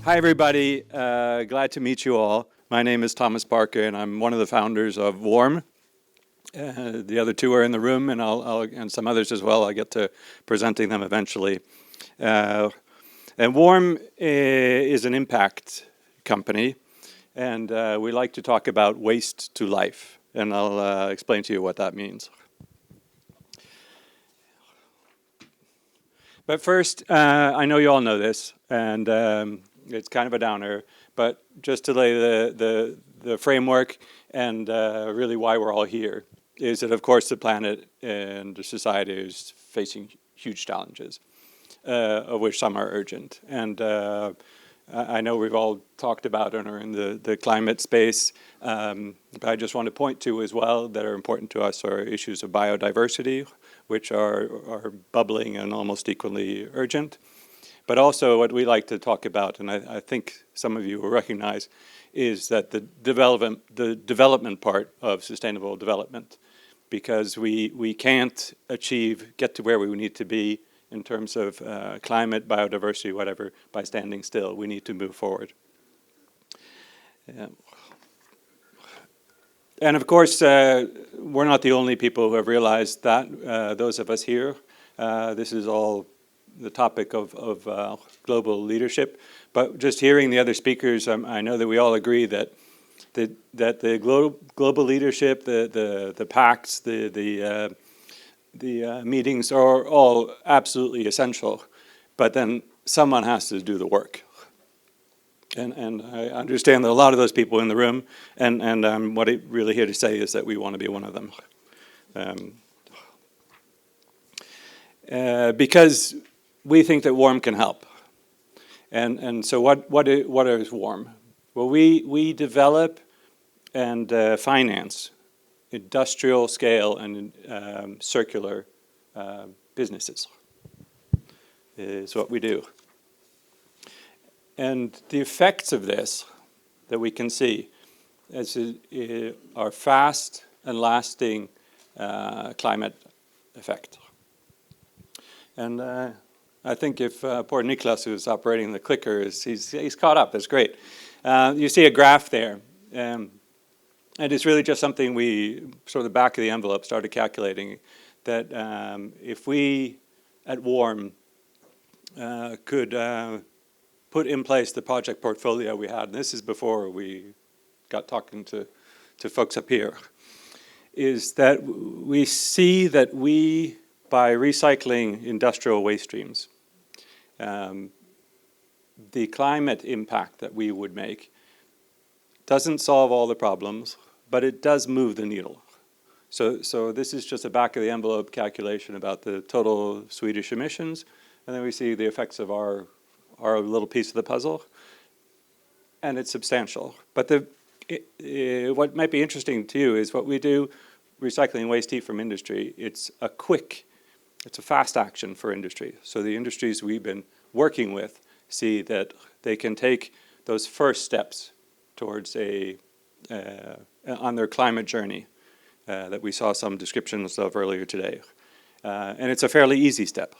Hi, everybody. Glad to meet you all. My name is Thomas Parker, and I'm one of the founders of WA3RM. The other two are in the room, and and some others as well. I'll get to presenting them eventually. And WA3RM is an impact company, and we like to talk about waste to life, and I'll explain to you what that means. But first, I know you all know this, and it's kind of a downer, but just to lay the framework and really why we're all here is that, of course, the planet and the society is facing huge challenges, of which some are urgent. And I know we've all talked about and are in the climate space, but I just want to point to as well that are important to us are issues of biodiversity, which are bubbling and almost equally urgent. But also what we like to talk about, and I think some of you will recognize, is that the development part of sustainable development, because we can't get to where we need to be in terms of climate, biodiversity, whatever, by standing still. We need to move forward. And of course, we're not the only people who have realized that. Those of us here, this is all the topic of global leadership. But just hearing the other speakers, I know that we all agree that the global leadership, the pacts, the meetings are all absolutely essential. But then someone has to do the work. And I understand that a lot of those people in the room, and what I'm really here to say is that we want to be one of them. Because we think that WA3RM can help. And so what is WA3RM? Well, we develop and finance industrial scale and circular businesses is what we do. And the effects of this that we can see are fast and lasting climate effect. And I think if poor Niklas, who's operating the clicker, he's caught up. That's great. You see a graph there. And it's really just something we, sort of the back of the envelope, started calculating that if we at WA3RM could put in place the project portfolio we had, and this is before we got talking to folks up here, is that we see that we, by recycling industrial waste streams, the climate impact that we would make doesn't solve all the problems, but it does move the needle. So this is just a back of the envelope calculation about the total Swedish emissions, and then we see the effects of our little piece of the puzzle, and it's substantial. But what might be interesting to you is what we do, recycling waste heat from industry. It's a fast action for industry. So the industries we've been working with see that they can take those first steps towards on their climate journey that we saw some descriptions of earlier today. And it's a fairly easy step,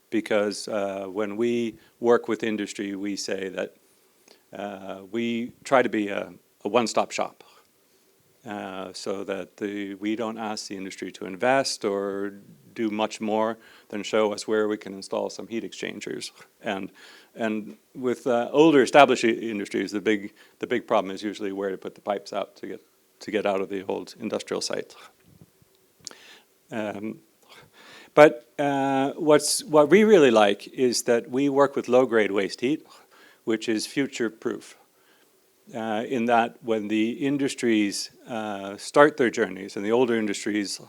because when we work with industry, we say that we try to be a one-stop shop, so that we don't ask the industry to invest or do much more than show us where we can install some heat exchangers. And with older established industries, the big problem is usually where to put the pipes out to get out of the old industrial site. But what we really like is that we work with low-grade waste heat, which is future-proof, in that when the industries start their journeys, and the older industries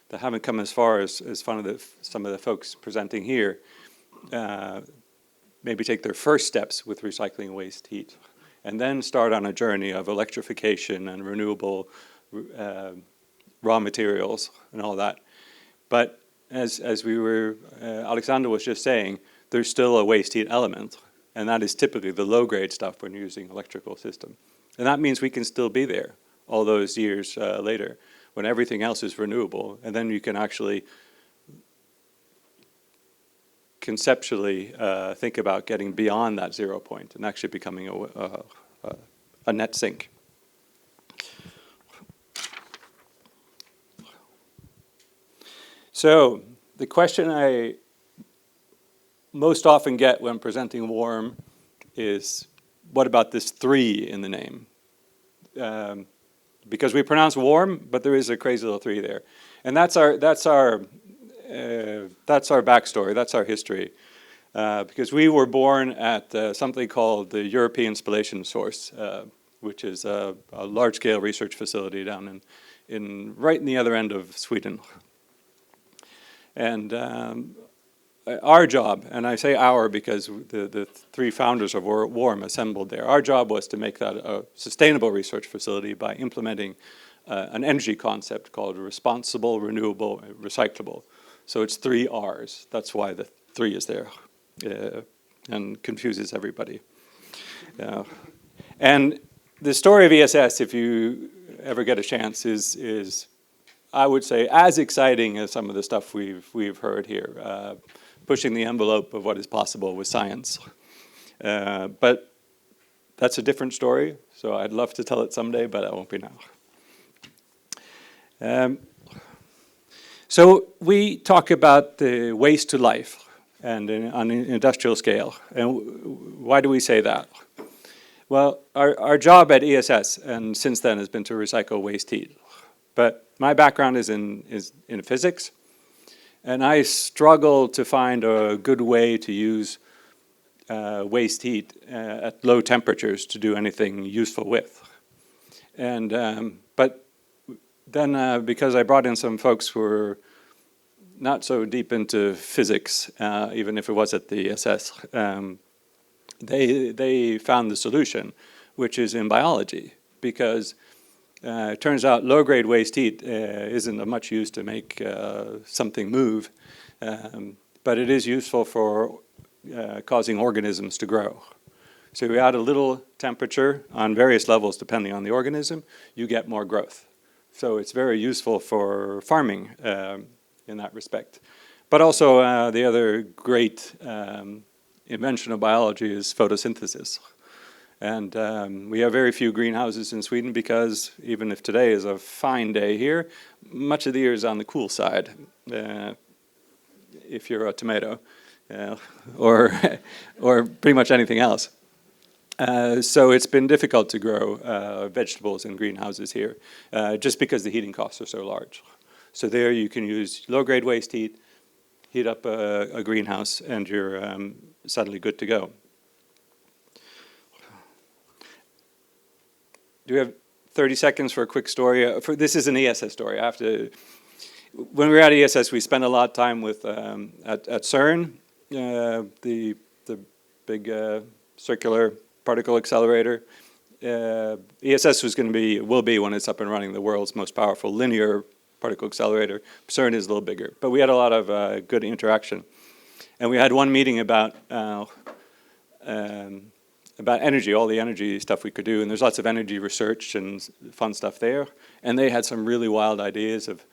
that haven't come as far as some of the folks presenting here, maybe take their first steps with recycling waste heat, and then start on a journey of electrification and renewable raw materials and all that. But as Alexander was just saying, there's still a waste heat element, and that is typically the low-grade stuff when using electrical system. And that means we can still be there all those years later, when everything else is renewable, and then you can actually conceptually think about getting beyond that 0 point and actually becoming a net sink. So the question I most often get when presenting warm is, what about this 3 in the name? Because we pronounce warm, but there is a crazy little 3 there. And that's our backstory, that's our history. Because we were born at something called the European Spallation Source, which is a large-scale research facility down right in the other end of Sweden. And our job, and I say our because the 3 founders of WARM assembled there, our job was to make that a sustainable research facility by implementing an energy concept called responsible, renewable, recyclable. So it's 3 R's. That's why the 3 is there and confuses everybody. And the story of ESS, if you ever get a chance, is I would say as exciting as some of the stuff we've heard here, pushing the envelope of what is possible with science. But that's a different story, so I'd love to tell it someday, but it won't be now. So we talk about the waste to life and on an industrial scale. And why do we say that? Well, our job at ESS, and since then, has been to recycle waste heat. But my background is in physics, and I struggle to find a good way to use waste heat at low temperatures to do anything useful with. And but then because I brought in some folks who were not so deep into physics, even if it was at the ESS, they found the solution, which is in biology, because it turns out low-grade waste heat isn't of much use to make something move, but it is useful for causing organisms to grow. So you add a little temperature on various levels depending on the organism, you get more growth. So it's very useful for farming in that respect. But also the other great invention of biology is photosynthesis. And we have very few greenhouses in Sweden because even if today is a fine day here, much of the year is on the cool side, if you're a tomato, or pretty much anything else. So it's been difficult to grow vegetables in greenhouses here, just because the heating costs are so large. So there you can use low-grade waste heat, heat up a greenhouse, and you're suddenly good to go. Do we have 30 seconds for a quick story? This is an ESS story. When we were at ESS, we spent a lot of time with at CERN, the big circular particle accelerator. ESS will be when it's up and running, the world's most powerful linear particle accelerator. CERN is a little bigger, but we had a lot of good interaction, and we had one meeting about energy, all the energy stuff we could do, and there's lots of energy research and fun stuff there. And they had some really wild ideas of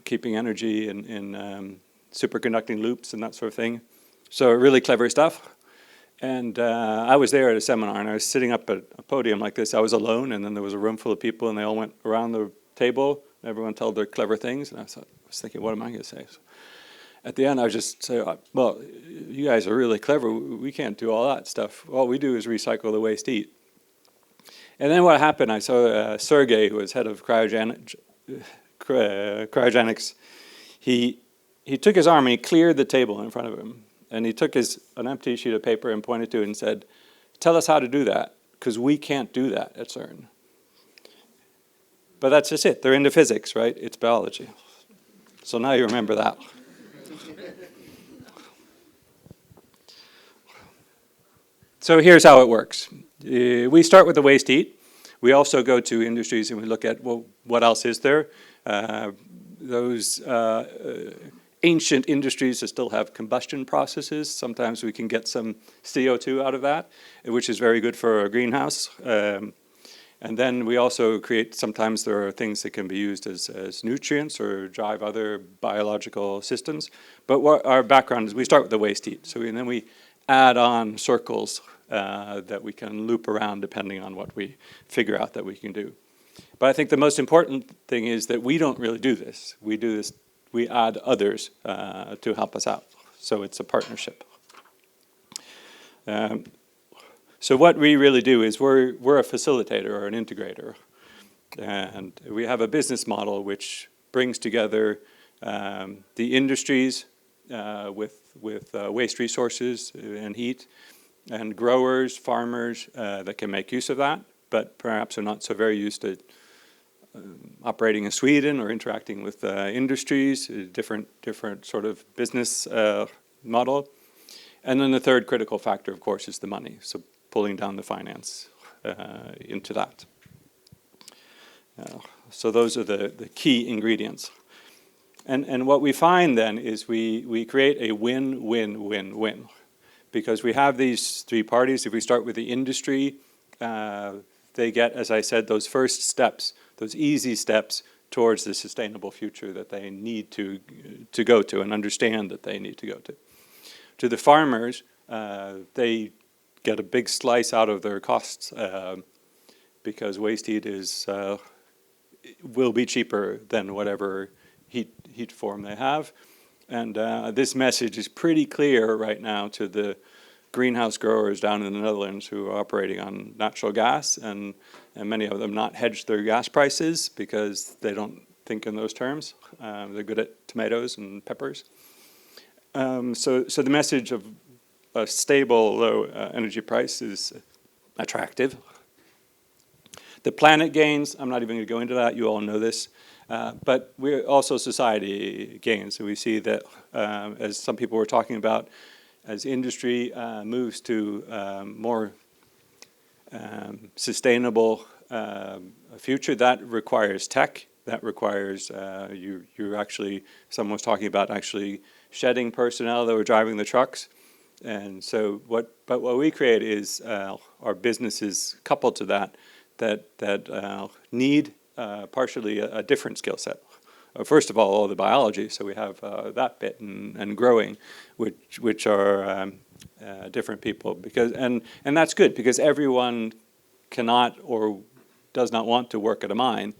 keeping energy in superconducting loops and that sort of thing. So really clever stuff. And I was there at a seminar, and I was sitting up at a podium like this. I was alone, and then there was a room full of people, and they all went around the table, and everyone told their clever things. And I was thinking, what am I going to say? So at the end, I was just saying, well, you guys are really clever. We can't do all that stuff. All we do is recycle the waste heat. And then what happened, I saw Sergey, who was head of cryogenics. He took his arm and he cleared the table in front of him. And he took an empty sheet of paper and pointed to it and said, tell us how to do that, because we can't do that at CERN. But that's just it. They're into physics, right? It's biology. So now you remember that. So here's how it works. We start with the waste heat. We also go to industries and we look at, well, what else is there? Those ancient industries that still have combustion processes. Sometimes we can get some CO2 out of that, which is very good for a greenhouse. And then we also create, sometimes there are things that can be used as nutrients or drive other biological systems. But what our background is, we start with the waste heat. And then we add on circles that we can loop around depending on what we figure out that we can do. But I think the most important thing is that we don't really do this. We add others to help us out. So it's a partnership. So what we really do is we're a facilitator or an integrator. And we have a business model which brings together the industries with waste resources and heat, and growers, farmers that can make use of that, but perhaps are not so very used to operating in Sweden or interacting with industries, different sort of business model. And then the third critical factor, of course, is the money. So pulling down the finance into that. So those are the key ingredients. And what we find then is we create a win-win-win-win. Because we have these three parties. If we start with the industry, they get, as I said, those first steps, those easy steps towards the sustainable future that they need to go to and understand that they need to go to. To the farmers, they get a big slice out of their costs because waste heat will be cheaper than whatever heat form they have. And this message is pretty clear right now to the greenhouse growers down in the Netherlands who are operating on natural gas, and many of them not hedge their gas prices because they don't think in those terms. They're good at tomatoes and peppers. So the message of a stable, low energy price is attractive. The planet gains, I'm not even going to go into that, you all know this. But we're also society gains. So we see that, as some people were talking about, as industry moves to more sustainable future, that requires tech. That requires you actually, someone was talking about actually shedding personnel that were driving the trucks. And so what we create is our businesses coupled to that need partially a different skill set. First of all the biology, so we have that bit and growing, which are different people, and that's good because everyone cannot or does not want to work at a mine,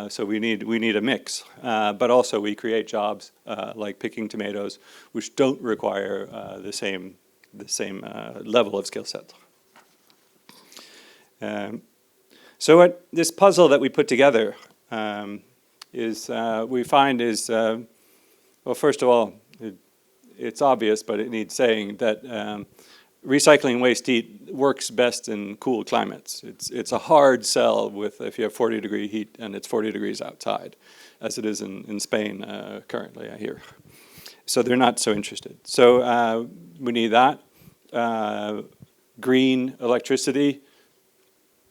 so we need a mix. But also we create jobs like picking tomatoes, which don't require the same level of skill set. So what this puzzle that we put together we find is, well, first of all, it's obvious, but it needs saying that recycling waste heat works best in cool climates. It's a hard sell if you have 40-degree heat and it's 40 degrees outside, as it is in Spain currently, I hear. So they're not so interested. So we need that. Green electricity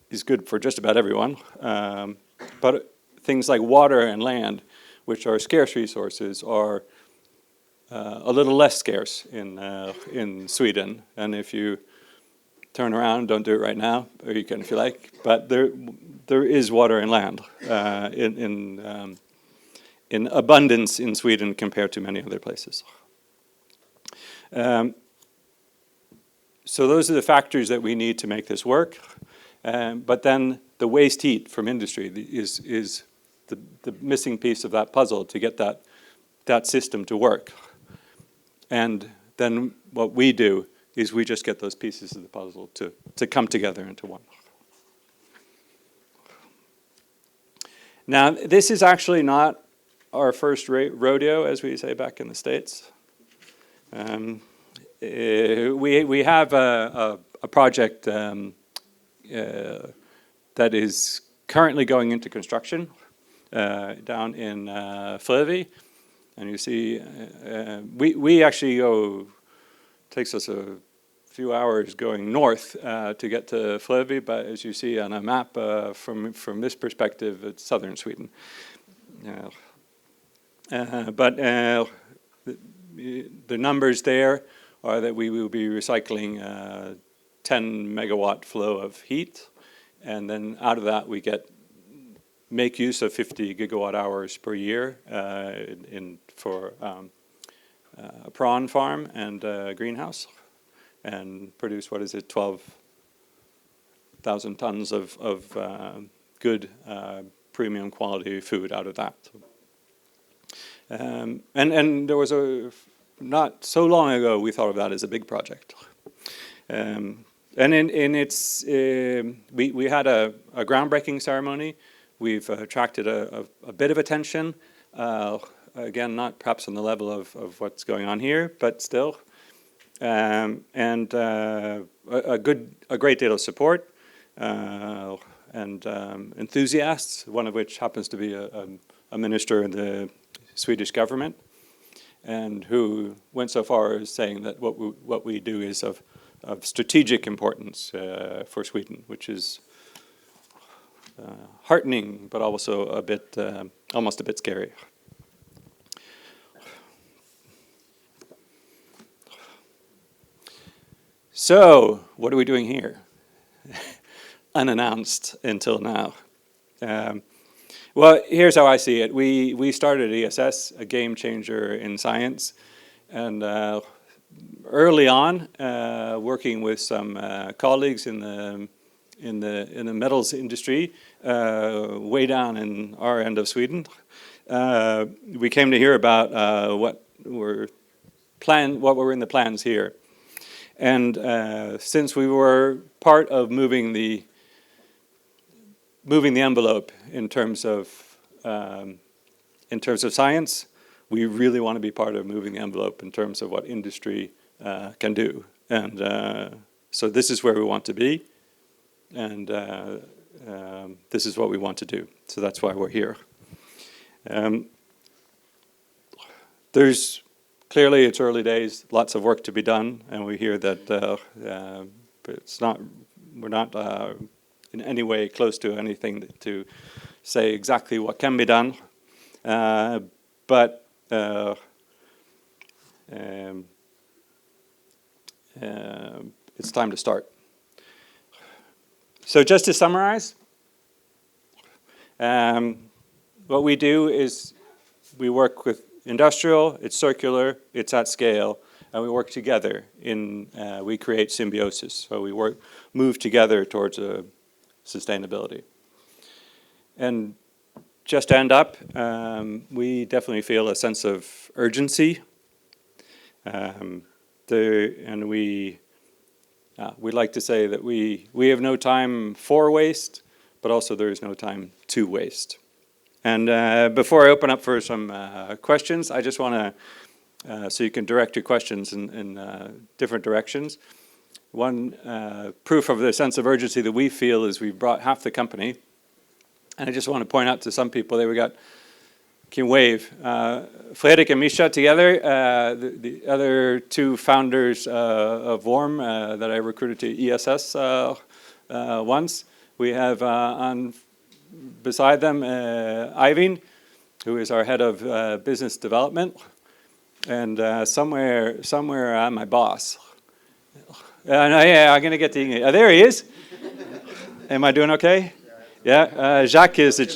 is good for just about everyone. But things like water and land, which are scarce resources, are a little less scarce in Sweden. And if you turn around, don't do it right now, or you can if you like, but there is water and land in abundance in Sweden compared to many other places. So those are the factors that we need to make this work. But then the waste heat from industry is the missing piece of that puzzle to get that system to work. And then what we do is we just get those pieces of the puzzle to come together into one. Now, this is actually not our first rodeo, as we say back in the States. We have a project that is currently going into construction down in Frövi. And you see, we actually go, takes us a few hours going north to get to Frövi, but as you see on a map from this perspective, it's southern Sweden. But the numbers there are that we will be recycling 10 megawatt flow of heat, And then out of that, we make use of 50 gigawatt hours per year for a prawn farm and a greenhouse, and produce, 12,000 tons of good premium quality food out of that. And there was not so long ago, we thought of that as a big project. And in its, we had a groundbreaking ceremony. We've attracted a bit of attention. Again, not perhaps on the level of what's going on here, but still. And a great deal of support and enthusiasts, one of which happens to be a minister in the Swedish government, and who went so far as saying that what we do is of strategic importance for Sweden, which is heartening, but also a bit, almost a bit scary. So, what are we doing here? Unannounced until now. Well, here's how I see it. We started ESS, a game changer in science, and early on, working with some colleagues in the metals industry, way down in our end of Sweden, we came to hear about what were in the plans here. And since we were part of moving the envelope in terms of science, we really want to be part of moving the envelope in terms of what industry can do. And so this is where we want to be, and this is what we want to do. So that's why we're here. Clearly, it's early days, lots of work to be done, and we hear that we're not in any way close to anything to say exactly what can be done, but it's time to start. So just to summarize, what we do is we work with industrial, it's circular, it's at scale, and we work together we create symbiosis. So we move together towards sustainability. And just to end up, we definitely feel a sense of urgency. And we like to say that we have no time for waste, but also there is no time to waste. And before I open up for some questions, I just want to, so you can direct your questions in different directions. One proof of the sense of urgency that we feel is we've brought half the company. And I just want to point out to some people that we can wave. Fredrik and Misha together, the other two founders of WA3RM that I recruited to ESS once. We have beside them, Eivind, who is our head of business development, and somewhere my boss. Yeah, I'm going to get to English. There he is. Am I doing okay? Yeah. Jacques is the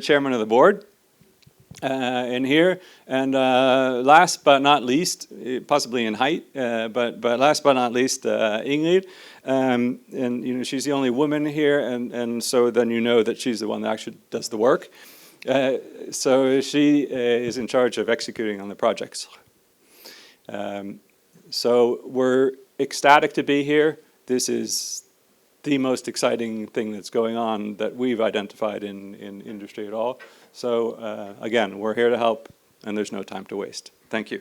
chairman of the board in here, and last but not least, possibly in height, but last but not least, Ingrid. And she's the only woman here, and so then you know that she's the one that actually does the work. So she is in charge of executing on the projects. So we're ecstatic to be here. This is the most exciting thing that's going on that we've identified in industry at all. So again, we're here to help, and there's no time to waste. Thank you.